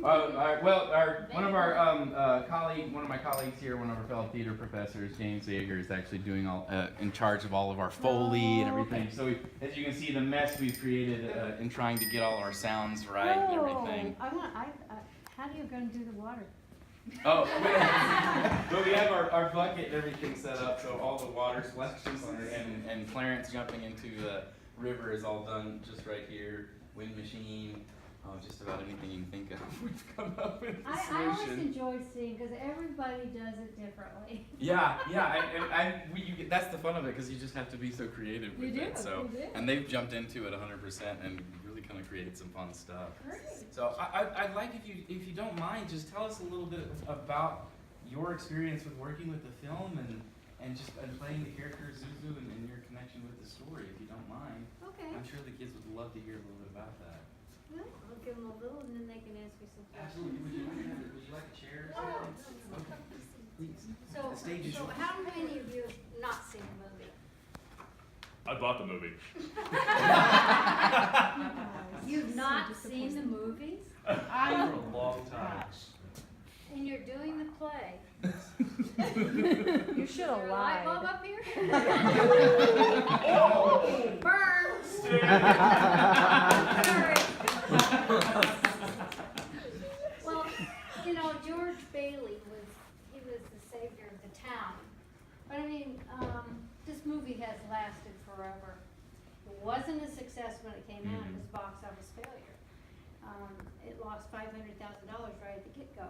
One of my colleagues here, one of our fellow theater professors, James Yeager, is actually doing in charge of all of our Foley and everything. Okay. So as you can see, the mess we've created in trying to get all our sounds right and everything. How are you going to do the water? Oh, but we have our bucket and everything set up, so all the water splashes and Clarence jumping into the river is all done just right here. Wind machine. Just about anything you can think of, we've come up with a solution. I always enjoy seeing, because everybody does it differently. Yeah, that's the fun of it, because you just have to be so creative with it. So, you do. and they've jumped into it 100% and really kind of created some fun stuff. Great. So I'd like, if you don't mind, just tell us a little bit about your experience with working with the film and playing the character Zuzu and your connection with the story, if you don't mind. Okay. I'm sure the kids would love to hear a little bit about that. Well, I'll give them a little, and then they can ask me some questions. Absolutely. Would you like a chair or something? Okay, please. The stage is So yours. how many of you have not seen the movie? I bought the movie. You've not seen the movies? For a long time. And you're doing the play? You should Is have there a light bulb lied. up here? Burn! Sorry. Well, George Bailey was the savior of the town. But I mean, this movie has lasted forever. It wasn't a success when it came out. It was a box office failure. It lost $500,000 right at the get-go.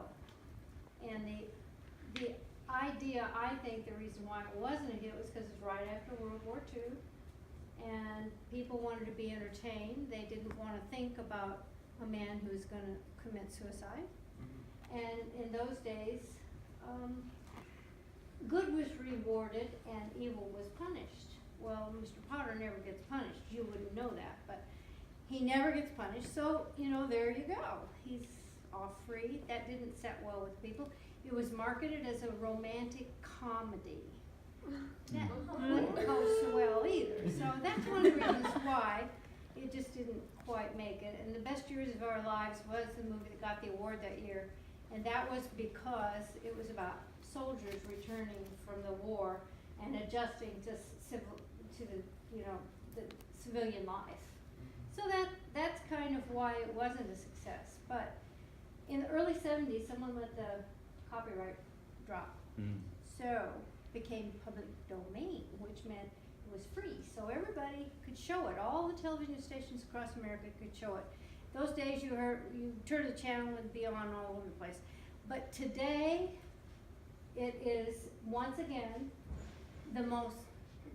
And the idea, I think the reason why it wasn't a hit was because it was right after World War II. And people wanted to be entertained. They didn't want to think about a man who was going to commit suicide. And in those days, good was rewarded and evil was punished. Well, Mr. Potter never gets punished. You wouldn't know that, but he never gets punished. So, there you go. He's off free. That didn't set well with people. It was marketed as a romantic comedy. That wouldn't go so well either. So that's one of the reasons why it just didn't quite make it. And The Best Years of Our Lives was the movie that got the award that year. And that was because it was about soldiers returning from the war and adjusting to the civilian life. So that's kind of why it wasn't a success. But in the early 70s, someone let the copyright drop. So became public domain, which meant it was free. So everybody could show it. All the television stations across America could show it. Those days you turn the channel and it'd be on all over the place. But today, it is, once again, the most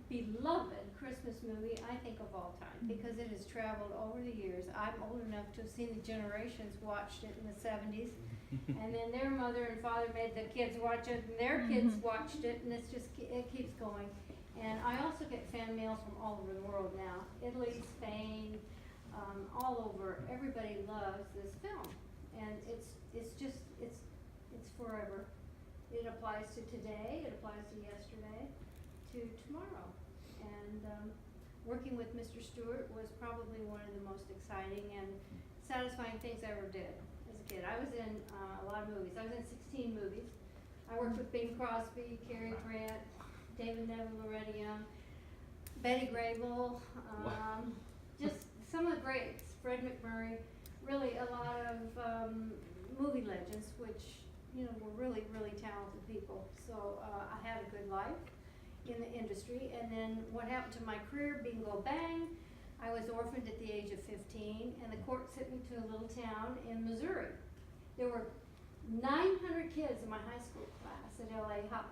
beloved Christmas movie, I think, of all time, because it has traveled over the years. I'm old enough to have seen the generations watched it in the 70s, and then their mother and father made the kids watch it, and their kids watched it, and it keeps going. And I also get fan mails from all over the world now. Italy, Spain, all over. Everybody loves this film, and it's forever. It applies to today, it applies to yesterday, to tomorrow. And working with Mr. Stewart was probably one of the most exciting and satisfying things I ever did as a kid. I was in a lot of movies. I was in 16 movies. I worked with Bing Crosby, Cary Grant, David Neville, Loretta Young, Betty Grable, just some of the greats, Fred McMurray, really a lot of movie legends, which were really, really talented people. So I had a good life in the industry. And then what happened to my career, bingo bang, I was orphaned at the age of 15, and the court sent me to a little town in Missouri. There were 900 kids in my high school class at LA High,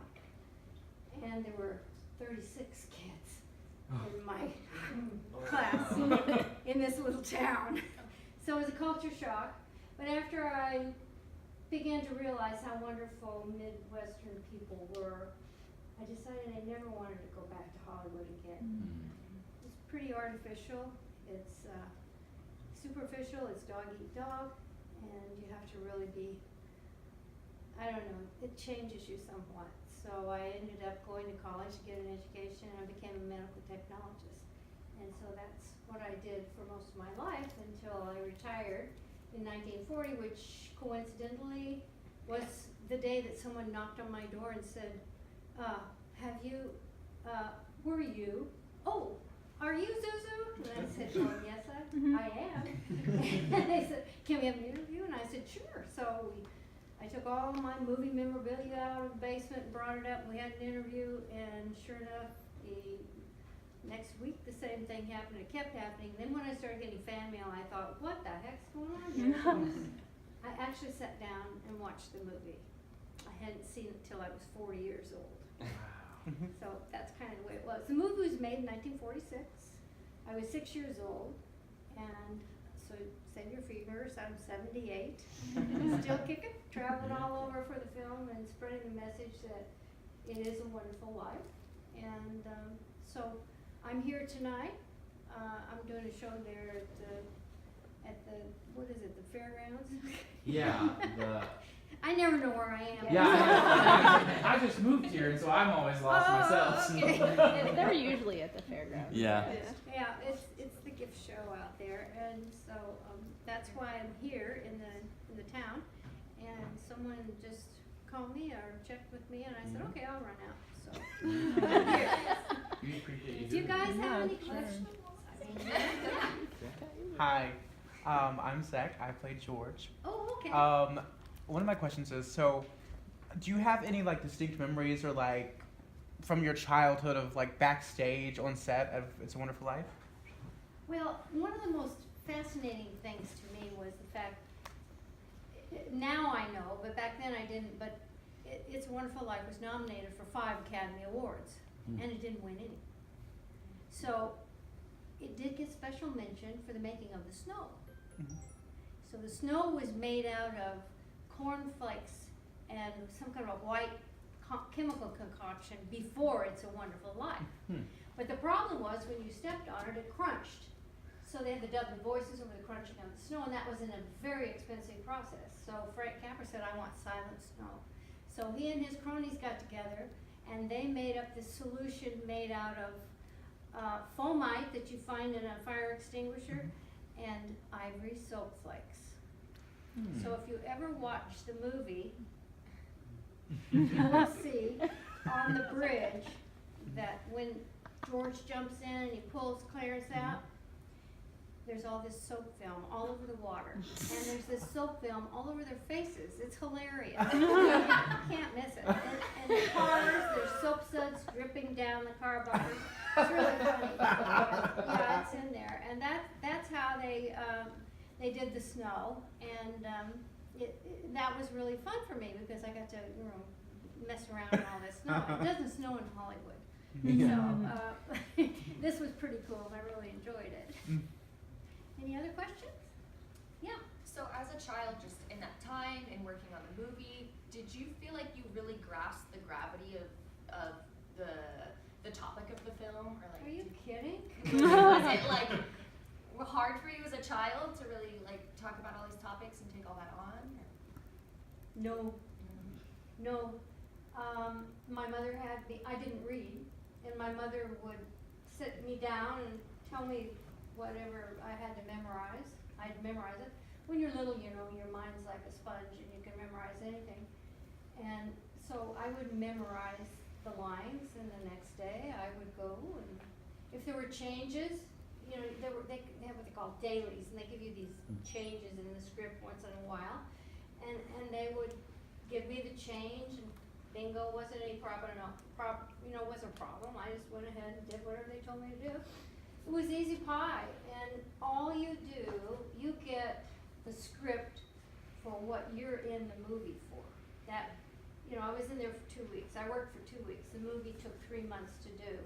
and there were 36 kids in my class in this little town. So it was a culture shock. But after I began to realize how wonderful Midwestern people were, I decided I never wanted to go back to Hollywood again. It's pretty artificial, it's superficial, it's dog eat dog, and you have to really be, I don't know, it changes you somewhat. So I ended up going to college to get an education, and I became a medical technologist. And so that's what I did for most of my life until I retired. in 1940, which coincidentally was the day that someone knocked on my door and said, who are you? Oh, are you Zuzu? And I said, oh, yes, I am. And they said, can we have an interview? And I said, sure. So I took all my movie memorabilia out of the basement and brought it up, and we had an interview, and sure enough, next week the same thing happened. It kept happening. Then when I started getting fan mail, I thought, what the heck's going on here? I actually sat down and watched the movie. I hadn't seen it till I was 40 years old. So that's kind of the way it was. The movie was made in 1946. I was 6 years old, and so save your fevers, I'm 78. Still kicking, traveling all over for the film and spreading the message that it is a wonderful life. And so I'm here tonight. I'm doing a show there at the what is it, the fairgrounds? Yeah, I never know where I am. yeah. I just moved here, and so I'm always lost myself. Okay. They're usually at the fairground. Yeah. Yeah, it's the gift show out there, and so that's why I'm here in the town. And someone just called me or checked with me, and I said, okay, I'll run out. So I'm here. We appreciate you Do you doing guys that. have any sure. questions? Hi, I'm Zach. I play George. Oh, okay. One of my questions is, so, do you have any like distinct memories or like from your childhood of like backstage on set of It's a Wonderful Life? Well, one of the most fascinating things to me was the fact, now I know, but back then I didn't, but It's a Wonderful Life was nominated for 5 Academy Awards, and it didn't win any. So, it did get special mention for the making of the snow. So the snow was made out of cornflakes and some kind of a white chemical concoction before It's a Wonderful Life. But the problem was when you stepped on it, it crunched. So they had to dub the voices over the crunching of the snow, and that was in a very expensive process. So Frank Capra said, I want silent snow. So he and his cronies got together, and they made up this solution made out of foamite that you find in a fire extinguisher and ivory soap flakes. So if you ever watch the movie, you will see on the bridge that when George jumps in and he pulls Clarence out, there's all this soap film all over the water. And there's this soap film all over their faces. It's hilarious. You can't miss it. And the cars, there's soap suds dripping down the car bumpers. It's really funny. Yeah, it's in there. And that's how they did the snow. And that was really fun for me because I got to mess around in all this snow. It doesn't snow in Hollywood. So this was pretty cool and I really enjoyed it. Any other questions? Yeah. So as a child, just in that time and working on the movie, did you feel like you really grasped the gravity of the topic of the film? Or like, Are you kidding? was it like hard for you as a child to really like talk about all these topics and take all that on? Or? No. No. My mother had me, I didn't read, and my mother would sit me down and tell me whatever I had to memorize. I'd memorize it. When you're little, you know, your mind's like a sponge and you can memorize anything. And so I would memorize the lines, and the next day I would go, and if there were changes, you know, they have what they call dailies, and they give you these changes in the script once in a while, and they would give me the change, and bingo, wasn't any problem, wasn't a problem. I just went ahead and did whatever they told me to do. It was easy pie, and all you do, you get the script for what you're in the movie for. That, you know, I was in there for 2 weeks. I worked for 2 weeks. The movie took 3 months to do.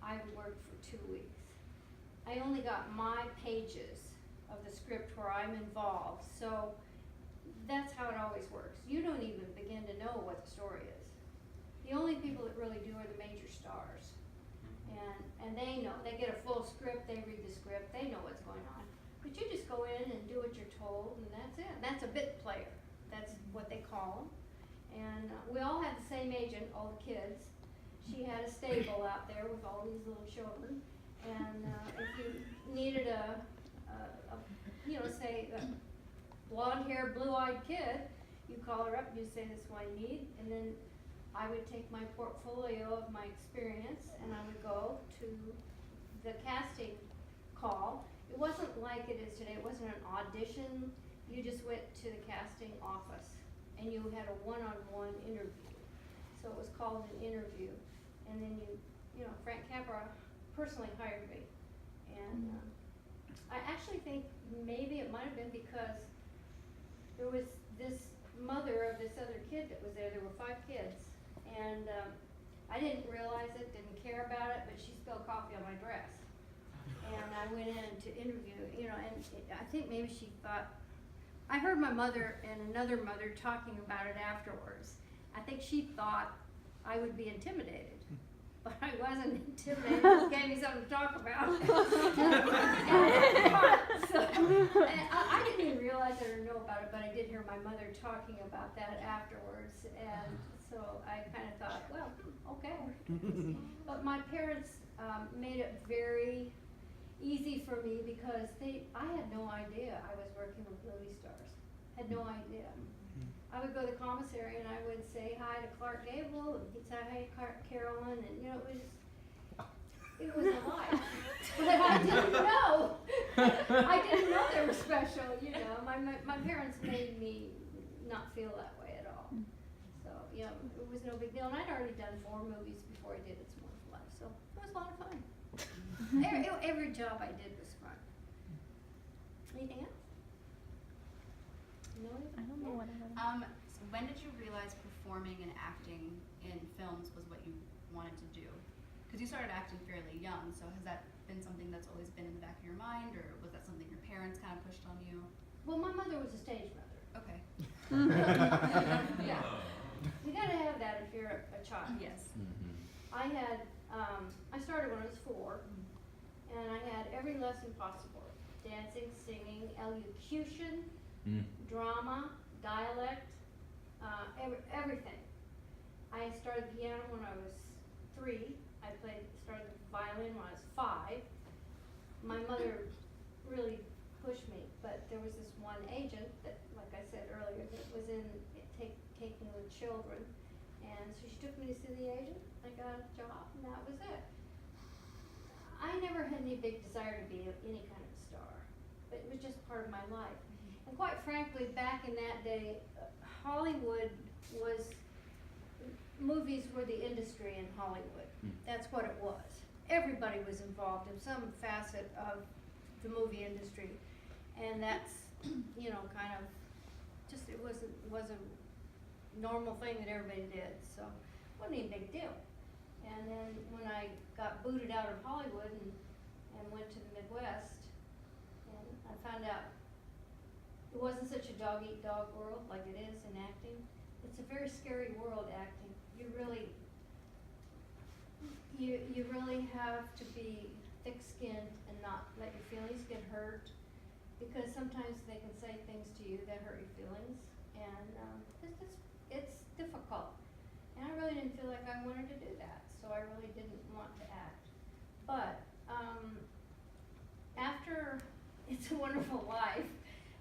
I worked for 2 weeks. I only got my pages of the script where I'm involved, so that's how it always works. You don't even begin to know what the story is. The only people that really do are the major stars. And they know, they get a full script, they read the script, they know what's going on. But you just go in and do what you're told, and that's it. That's a bit player. That's what they call them. And we all had the same agent, all the kids. She had a stable out there with all these little children. And if you needed blonde-haired, blue-eyed kid. You call her up and you say, this is what I need, and then I would take my portfolio of my experience and I would go to the casting call. It wasn't like it is today, it wasn't an audition, you just went to the casting office and you had a one-on-one interview. So it was called an interview, and then Frank Capra personally hired me. And I actually think maybe it might have been because there was this mother of this other kid that was there. There were 5 kids, and I didn't realize it, didn't care about it, but she spilled coffee on my dress. And I went in to interview, and I think maybe she thought, I heard my mother and another mother talking about it afterwards. I think she thought I would be intimidated, but I wasn't intimidated. It just gave me something to talk about. And I didn't even realize it or know about it, but I did hear my mother talking about that afterwards, and so I kind of thought, well, okay. But my parents made it very easy for me because I had no idea I was working with movie stars. Had no idea. I would go to the commissary and I would say hi to Clark Gable, and he'd say hi to Karolyn, and it was a life. But I didn't know. I didn't know they were special, My parents made me not feel that way at all. So, it was no big deal. And I'd already done 4 movies before I did It's a Wonderful Life, so it was a lot of fun. Every job I did was fun. Anything else? No? I don't know what So when did you realize performing and acting in films was what you wanted to do? Because you started acting fairly young, so has that been something that's always been in the back of your mind, or was that something your parents kind of pushed on you? Well, my mother was a stage mother. Okay. Yeah. You gotta have that if you're a child. Yes. I had, I started when I was 4, and I had every lesson possible. Dancing, singing, elocution, drama, dialect, everything. I started piano when I was 3. I started violin when I was 5. My mother really pushed me, but there was this one agent that, like I said earlier, that was taking with children, and so she took me to see the agent. I got a job, and that was it. I never had any big desire to be any kind of a star, but it was just part of my life. And quite frankly, back in that day, Hollywood movies were the industry in Hollywood. That's what it was. Everybody was involved in some facet of the movie industry, and that's, kind of, just, it was a normal thing that everybody did, so it wasn't even a big deal. And then when I got booted out of Hollywood and went to the Midwest, and I found out it wasn't such a dog-eat-dog world like it is in acting. It's a very scary world, acting. You really have to be thick-skinned and not let your feelings get hurt, because sometimes they can say things to you that hurt your feelings, and it's difficult. And I really didn't feel like I wanted to do that, so I really didn't want to act. But after It's a Wonderful Life,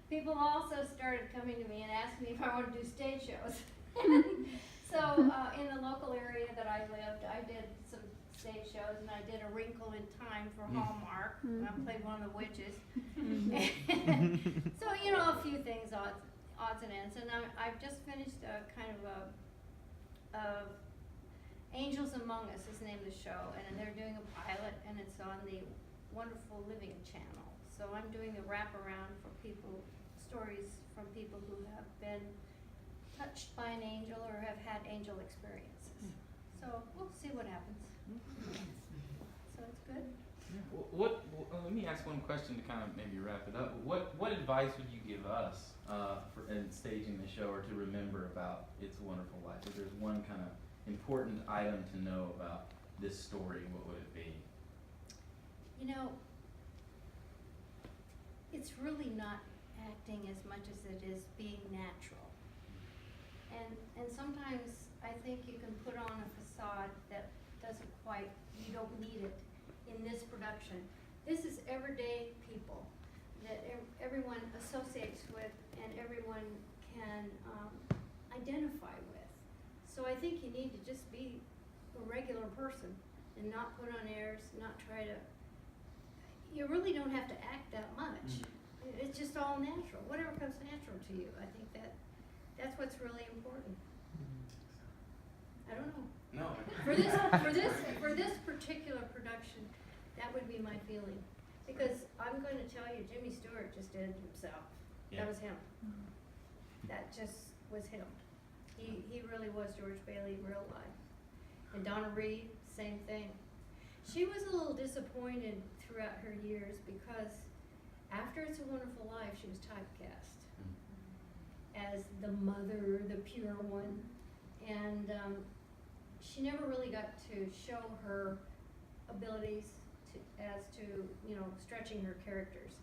people also started coming to me and asking me if I wanted to do stage shows. So in the local area that I lived, I did some stage shows, and I did A Wrinkle in Time for Hallmark. And I played one of the witches. So, a few things, odds and ends. And I've just finished a kind of Angels Among Us is the name of the show, and they're doing a pilot, and it's on the Wonderful Living channel. So I'm doing a wraparound for stories from people who have been touched by an angel or have had angel experiences. So we'll see what happens. So it's good. Let me ask one question to kind of maybe wrap it up. What advice would you give us in staging the show, or to remember about It's a Wonderful Life? If there's one kind of important item to know about this story, what would it be? It's really not acting as much as it is being natural. And sometimes I think you can put on a facade that doesn't quite, you don't need it in this production. This is everyday people that everyone associates with, and everyone can identify with. So I think you need to just be a regular person and not put on airs, not try to, you really don't have to act that much. It's just all natural, whatever comes natural to you. I think that's what's really important. I don't know. No. For this particular production, that would be my feeling. Because I'm going to tell you, Jimmy Stewart just did it himself. Yeah. That was him. That just was him. He really was George Bailey in real life. And Donna Reed, same thing. She was a little disappointed throughout her years because after It's a Wonderful Life, she was typecast as the mother, the pure one. And she never really got to show her abilities as to, you know, stretching her characters.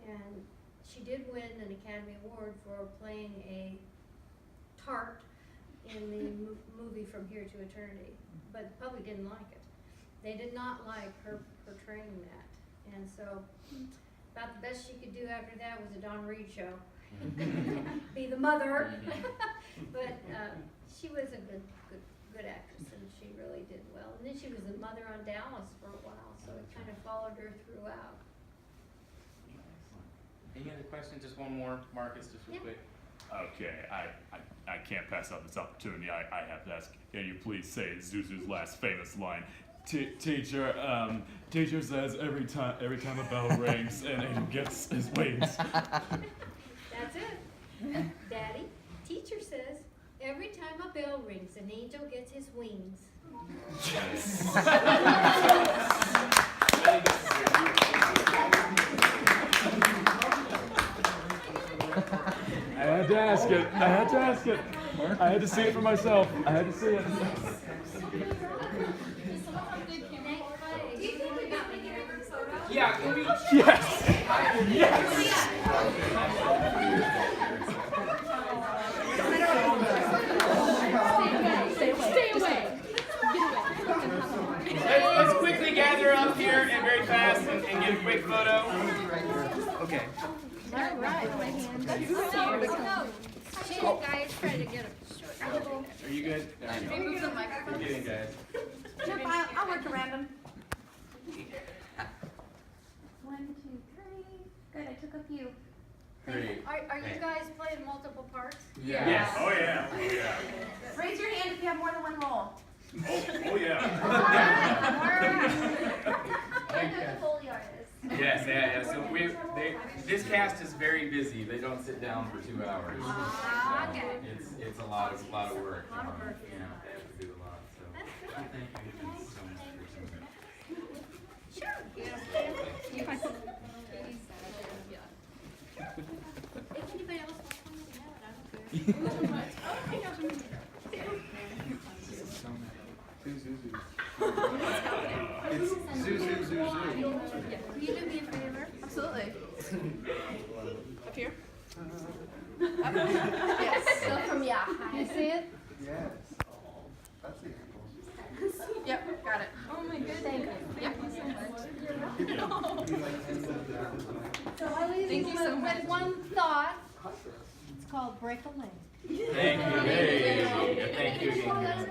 And she did win an Academy Award for playing a tart in the movie From Here to Eternity, but the public didn't like it. They did not like her portraying that. And so about the best she could do after that was a Don Reed show. Be the mother. But she was a good actress, and she really did well. And then she was the mother on Dallas for a while, so it kind of followed her throughout. Any other questions? Just one more, Marcus, just real Yeah. quick. Okay, I can't pass up this opportunity. I have to ask, can you please say Zuzu's last famous line? Teacher says every time a bell rings and he gets his wings. That's it. Daddy, teacher says, every time a bell rings, an angel gets his wings. I had to ask it. I had to see it for myself. I had to see it. Yeah, can we? Yes! Yes! Stay away. Let's quickly gather up here and very fast and get a quick photo. Okay. All right. Shit, guys, try to get a Are you good? There you go. We're getting guys. Nope, I'll work around them. 1, 2, 3. Good, I took a few. Great. Are you guys playing multiple parts? Yes. Oh yeah. Oh yeah. Raise your hand if you have more than one role. Oh yeah. And there's a Foley artist. Yes, yeah. So this cast is very busy. They don't sit down for 2 hours. Okay. It's a lot of work. A lot of work, You know, they have to do a lot. So thank you so much for doing that. Sure. If anybody else wants one, we have it. I don't care. It's Zuzu. Will you do me a favor? Absolutely. Up here? Yes. Go from You see it? Yes. That's the angle. Yep, got it. Oh my goodness. Thank you. Yep. So I leave Thank you you so much. with one thought. It's called Break a Leg. Thank you. Hey. Thank you again, guys.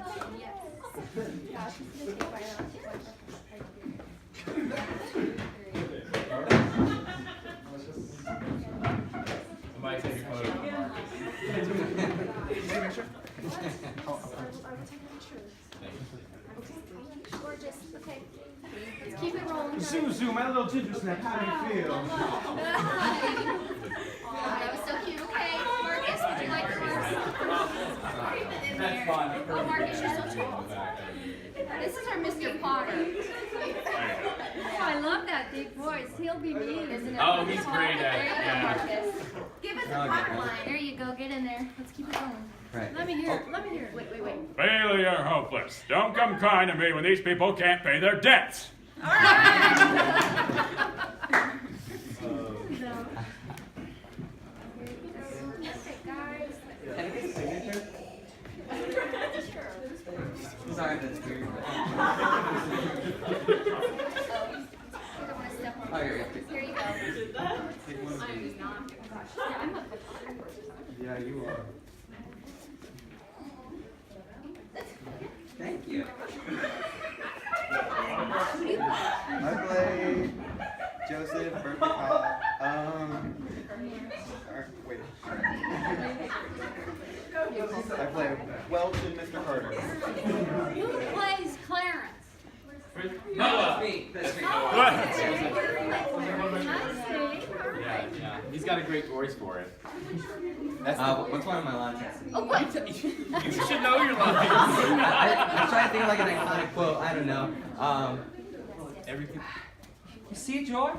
Somebody take a photo of Marcus. Gorgeous. Okay. Let's keep it rolling. Zuzu, my little ginger snap, how do you feel? That was so cute. Okay, Marcus, would you like yours? That's fun. Oh, Marcus, you're so tall. This is our Mr. Potter. Oh, I love that deep voice. He'll be mean, isn't it? Oh, he's great at There it. you go, Yeah. Marcus. Give us a Potter line. There you go. Get in there. Let's keep it going. Let me hear it. Let me hear it. Wait. Failure hopeless. Don't come crying to me when these people can't pay their debts. All right. Sorry, that's weird. Oh, you don't want to step on Oh, it. here, Here you go. take one of these. Yeah, you are. Thank you. I play Joseph, birthday call. Wait. I play Welch and Mr. Carter. Who plays Clarence? Noah. That's me. I see. Yeah, yeah. He's got a great voice for it. That's What's one of my lines? Oh, what? you should know your lines. I'm trying to think of like an iconic quote. I don't know. Everything. You see, George?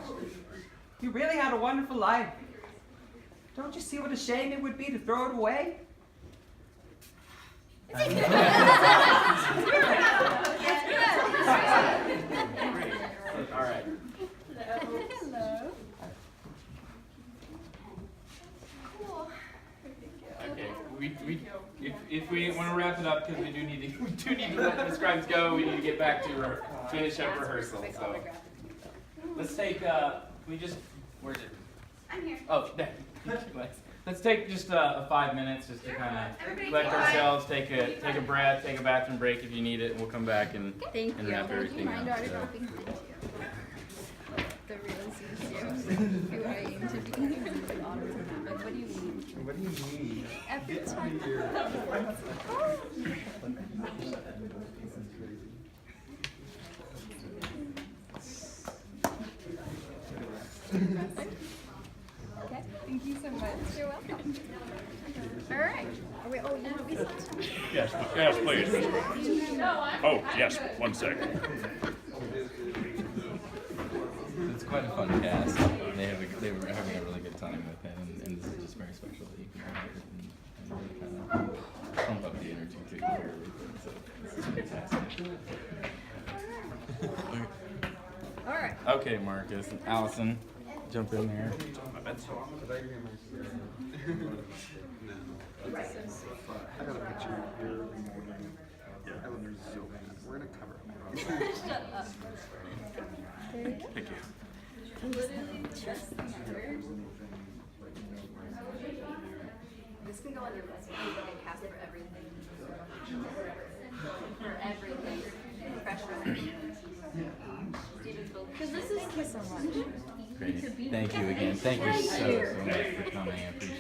You really had a wonderful life. Don't you see what a shame it would be to throw it away? All right. Hello. Cool. Okay. If we want to wrap it up, because we do need to let the scribes go. We need to get back to finish up rehearsal. So let's take. Where's it? I'm here. Oh, there. Let's take just 5 minutes just to kind of collect ourselves, take a breath, take a bathroom break if you need it, and we'll come back and Thank and you. wrap everything Mind up. already So. got behind you. The real Zuzu. Who I aim to be. Like, what do you mean? What do you mean? Every time. Okay, thank you so much. You're welcome. All right. Are we, oh, you want to be Yes, yes, please. Oh, yes, 1 second. It's quite a fun cast. They were having a really good time with it, and this is just very special that you can come here and really kind of pump up the energy, take care of everything. So this is fantastic. All right. Okay, Marcus, Allison, jump in there. I got a picture here this morning. I look so bad. We're gonna cover it. Shut up. Thank you. Literally just the words. This can go on your resume, like a cast for everything. For everything. Professional. Because this is so much. Great. Thank you again. Thank you so much for coming. I appreciate it.